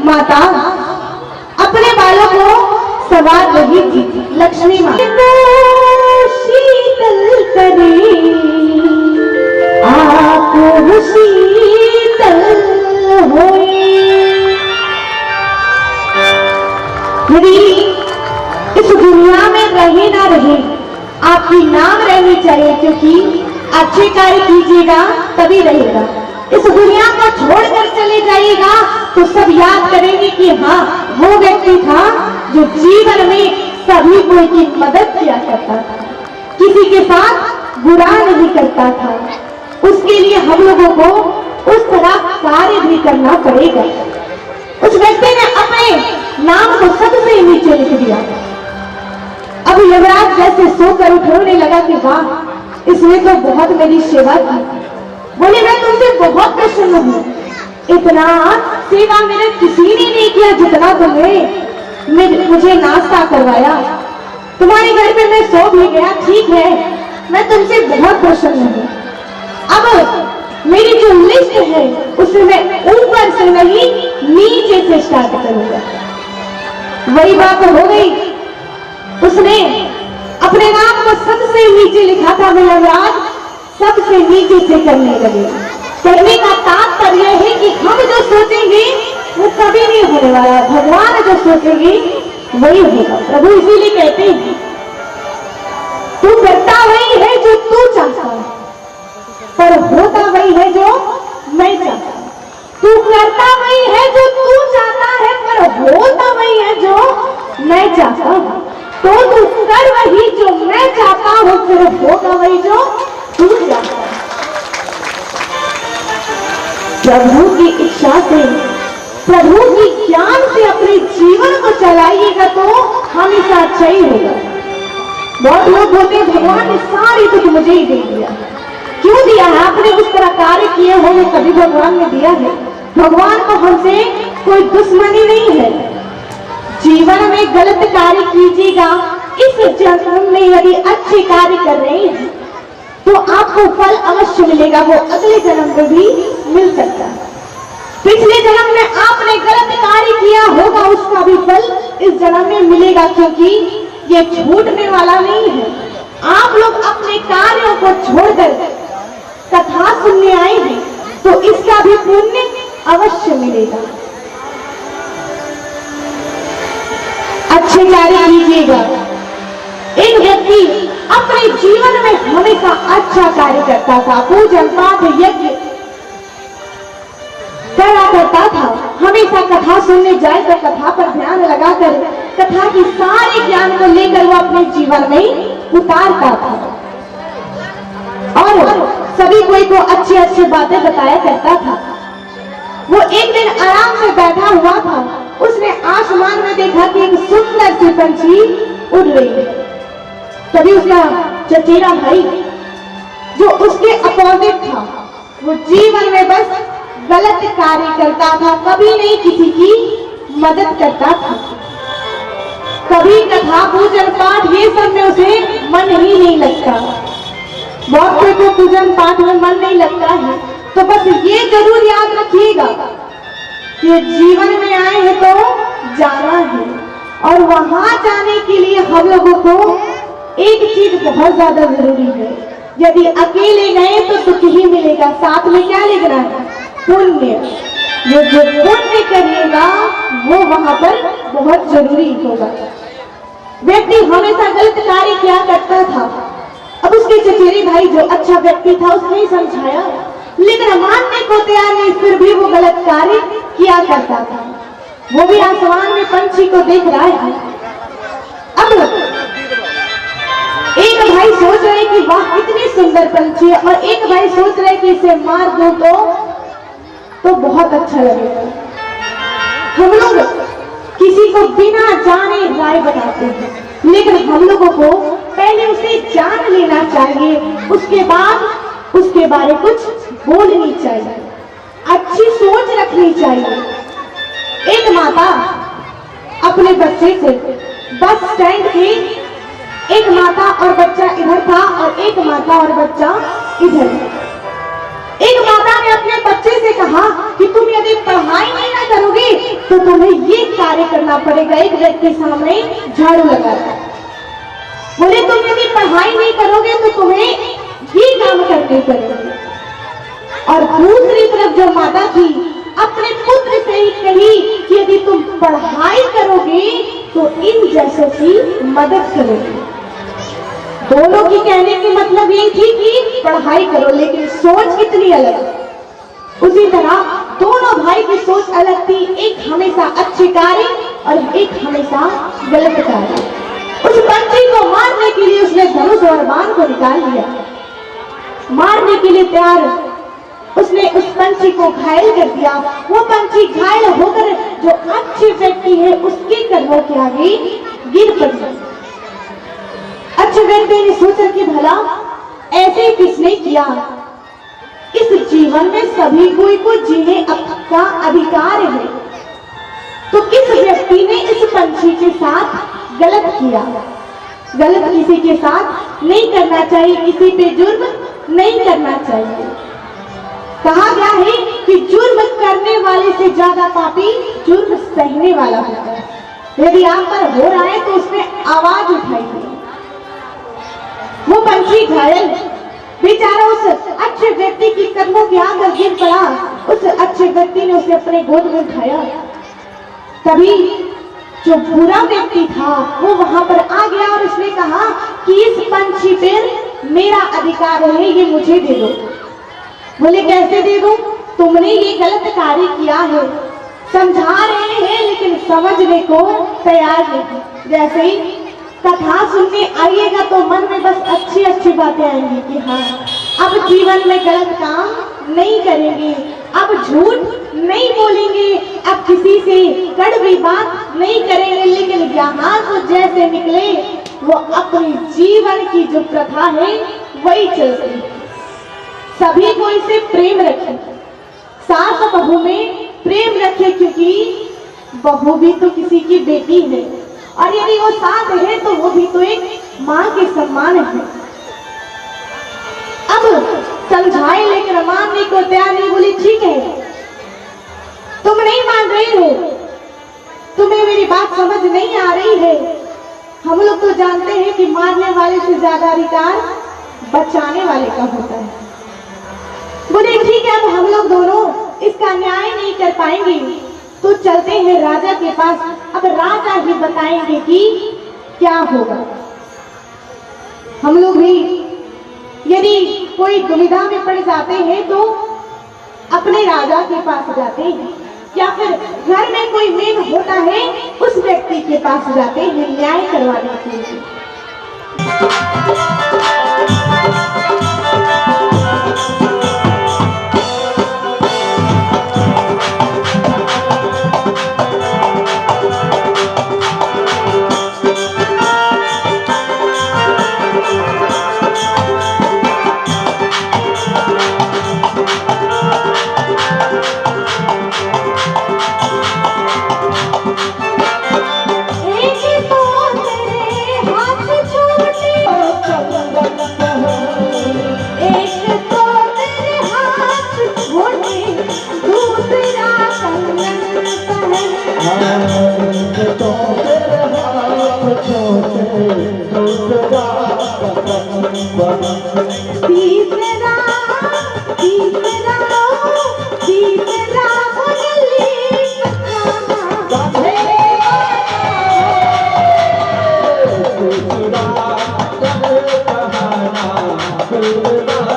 माता अपने बालों को सवार रही थी लक्ष्मी माँ। आपकी नाम रहनी चाहिए, क्योंकि अच्छे कार्य कीजिएगा तभी रहेगा। इस दुनिया को छोड़कर चले जाइएगा तो सब याद करेंगे कि हाँ, वो व्यक्ति था जो जीवन में सभी कोई की मदद किया करता था, किसी के साथ बुरा नहीं करता था। उसके लिए हम लोगों को उस तरह कार्य भी करना पड़ेगा। उस व्यक्ति ने अपने नाम को सबसे नीचे लिख दिया। अब युवराज जैसे सोकर उठने लगा कि वाह, इसने तो बहुत मेरी सेवा की। बोले मैं तुमसे बहुत प्रसन्न हूँ, इतना सेवा मेरे किसी ने नहीं किया जितना तुमने मुझे नाश्ता करवाया। तुम्हारे घर पे मैं सो भी गया, ठीक है, मैं तुमसे बहुत प्रसन्न हूँ। अब मेरी जो लिस्ट है उसे मैं ऊपर से नहीं नीचे से स्टार्ट करूंगा। वही बात हो गई, उसने अपने नाम को सबसे नीचे लिखा था। युवराज सबसे नीचे से करने लगे। करने का तात्पर्य है कि हम जो सोचेंगे वो कभी नहीं होने वाला, भगवान जो सोचेंगे वही होगा। प्रभु इसीलिए कहते हैं तू करता वही है जो तू चाहता है, पर होता वही है जो मैं चाहता हूं। तू करता वही है जो तू चाहता है, पर होता वही है जो मैं चाहता हूं। तो तू कर वही जो मैं चाहता हूं, फिर होगा वही जो तू चाहता है। प्रभु की इच्छा से, प्रभु की ज्ञान से अपने जीवन को चलाइएगा तो हमेशा अच्छा ही होगा। बहुत लोग बोलते हैं भगवान ने सारी दुख मुझे ही दे दिया। क्यों दिया है? आपने उस तरह कार्य किए होंगे तभी भगवान ने दिया है। भगवान को हमसे कोई दुश्मनी नहीं है। जीवन में गलत कार्य कीजिएगा, इस जन्म में यदि अच्छे कार्य कर रहे हैं तो आपको फल अवश्य मिलेगा। वो अगले जन्म में भी मिल सकता है। पिछले जन्म में आपने गलत कार्य किया होगा, उसका भी फल इस जन्म में मिलेगा, क्योंकि ये छूटने वाला नहीं है। आप लोग अपने कार्यों को छोड़कर कथा सुनने आए हैं तो इसका भी पुण्य अवश्य मिलेगा। अच्छे कार्य कीजिएगा। एक व्यक्ति अपने जीवन में हमेशा अच्छा कार्य करता था, पूजन पाठ यज्ञ करा करता था। हमेशा कथा सुनने जाए तो कथा पर ध्यान लगाकर कथा की सारे ज्ञान को लेकर वो अपने जीवन में उतारता था और सभी कोई को अच्छी अच्छी बातें बताया करता था। वो एक दिन आराम से बैठा हुआ था, उसने आसमान में देखा कि एक सुंदर सी पंछी उड़ रही है। तभी उसका चचेरा भाई जो उसके अपोजिट था, वो जीवन में बस गलत कार्य करता था, कभी नहीं किसी की मदद करता था। कभी कथा पूजन पाठ ये सब में उसे मन ही नहीं लगता। बहुत कोई को पूजन पाठ में मन नहीं लगता है, तो बस ये जरूर याद रखिएगा कि जीवन में आए हैं तो जाना है, और वहां जाने के लिए हम लोगों को एक चीज बहुत ज्यादा जरूरी है। यदि अकेले गए तो दुख ही मिलेगा, साथ में क्या लेना है? पुण्य। ये जो पुण्य करिएगा वो वहां पर बहुत जरूरी होगा। व्यक्ति हमेशा गलत कार्य क्या करता था। अब उसके चचेरे भाई जो अच्छा व्यक्ति था उसने समझाया, लेकिन मानने को तैयार नहीं, फिर भी वो गलत कार्य किया करता था। वो भी आसमान में पंछी को देख रहा है। अब एक भाई सोच रहे कि वाह कितनी सुंदर पंछी है, और एक भाई सोच रहे कि इसे मार दूं तो बहुत अच्छा लगेगा। हम लोग किसी को बिना जाने राय बनाते हैं, लेकिन हम लोगों को पहले उसे जान लेना चाहिए, उसके बाद उसके बारे कुछ बोलनी चाहिए, अच्छी सोच रखनी चाहिए। एक माता अपने बच्चे से बस स्टैंड पे, एक माता और बच्चा इधर था और एक माता और बच्चा इधर। एक माता ने अपने बच्चे से कहा कि तुम यदि पढ़ाई नहीं ना करोगे तो तुम्हें ये कार्य करना पड़ेगा। एक व्यक्ति सामने झाड़ू लगाता, बोले तुम यदि पढ़ाई नहीं करोगे तो तुम्हें ये काम करने पड़ेंगे। और दूसरी तरफ जो माता थी अपने पुत्र से ही कही कि यदि तुम पढ़ाई करोगे तो इन जैसों की मदद करोगे। दोनों की कहने की मतलब ये थी कि पढ़ाई करो, लेकिन सोच कितनी अलग। उसी तरह दोनों भाई की सोच अलग थी, एक हमेशा अच्छे कार्य और एक हमेशा गलत कार्य। उस पंछी को मारने के लिए उसने धनुष और बाण को निकाल लिया, मारने के लिए तैयार उसने उस पंछी को घायल कर दिया। वो पंछी घायल होकर जो अच्छे व्यक्ति है उसके कदमों के आगे गिर पड़ा। अच्छे व्यक्ति ने सोचा कि भला ऐसे किसने किया, इस जीवन में सभी को जीने का अधिकार है, तो किस व्यक्ति ने इस पंछी के साथ गलत किया। गलत किसी के साथ नहीं करना चाहिए, किसी पे जुर्म नहीं करना चाहिए। कहा गया है कि जुर्म करने वाले से ज्यादा पापी जुर्म सहने वाला होता है। यदि आप पर हो रहा है तो उसमें आवाज उठाइए। वो पंछी घायल बेचारा उस अच्छे व्यक्ति की कदमों के आकर गिर पड़ा। उस अच्छे व्यक्ति ने उसे अपने गोद में उठाया। तभी जो बुरा व्यक्ति था वो वहां पर आ गया और उसने कहा कि इस पंछी पर मेरा अधिकार है, ये मुझे दे दो। बोले कैसे दे दो, तुमने ये गलत कार्य किया है। समझा रहे हैं लेकिन समझने को तैयार नहीं। जैसे ही कथा सुनने आइएगा तो मन में बस अच्छी अच्छी बातें आएंगी कि हाँ अब जीवन में गलत काम नहीं करेंगे, अब झूठ नहीं बोलेंगे, अब किसी से कड़वी बात नहीं करेंगे। लेकिन यहाँ तो जैसे निकले वो अपने जीवन की जो प्रथा है वही चलती। सभी को इसे प्रेम रखे, सास बहू में प्रेम रखे, क्योंकि बहू भी तो किसी की बेटी है और यदि वो सास है तो वो भी तो एक माँ के सम्मान है। अब समझाए लेकिन मानने को तैयार नहीं। बोली ठीक है, तुम नहीं मान रही हो, तुम्हें मेरी बात समझ नहीं आ रही है। हम लोग तो जानते हैं कि मारने वाले से ज्यादा अधिकार बचाने वाले का होता है। बोले ठीक है, अब हम लोग दोनों इसका न्याय नहीं कर पाएंगे तो चलते हैं राजा के पास। अब राजा ही बताएंगे कि क्या होगा। हम लोग भी यदि कोई दुविधा में पड़ जाते हैं तो अपने राजा के पास जाते हैं, या फिर घर में कोई मेन होता है उस व्यक्ति के पास जाते हैं न्याय करवाने के लिए। Bye.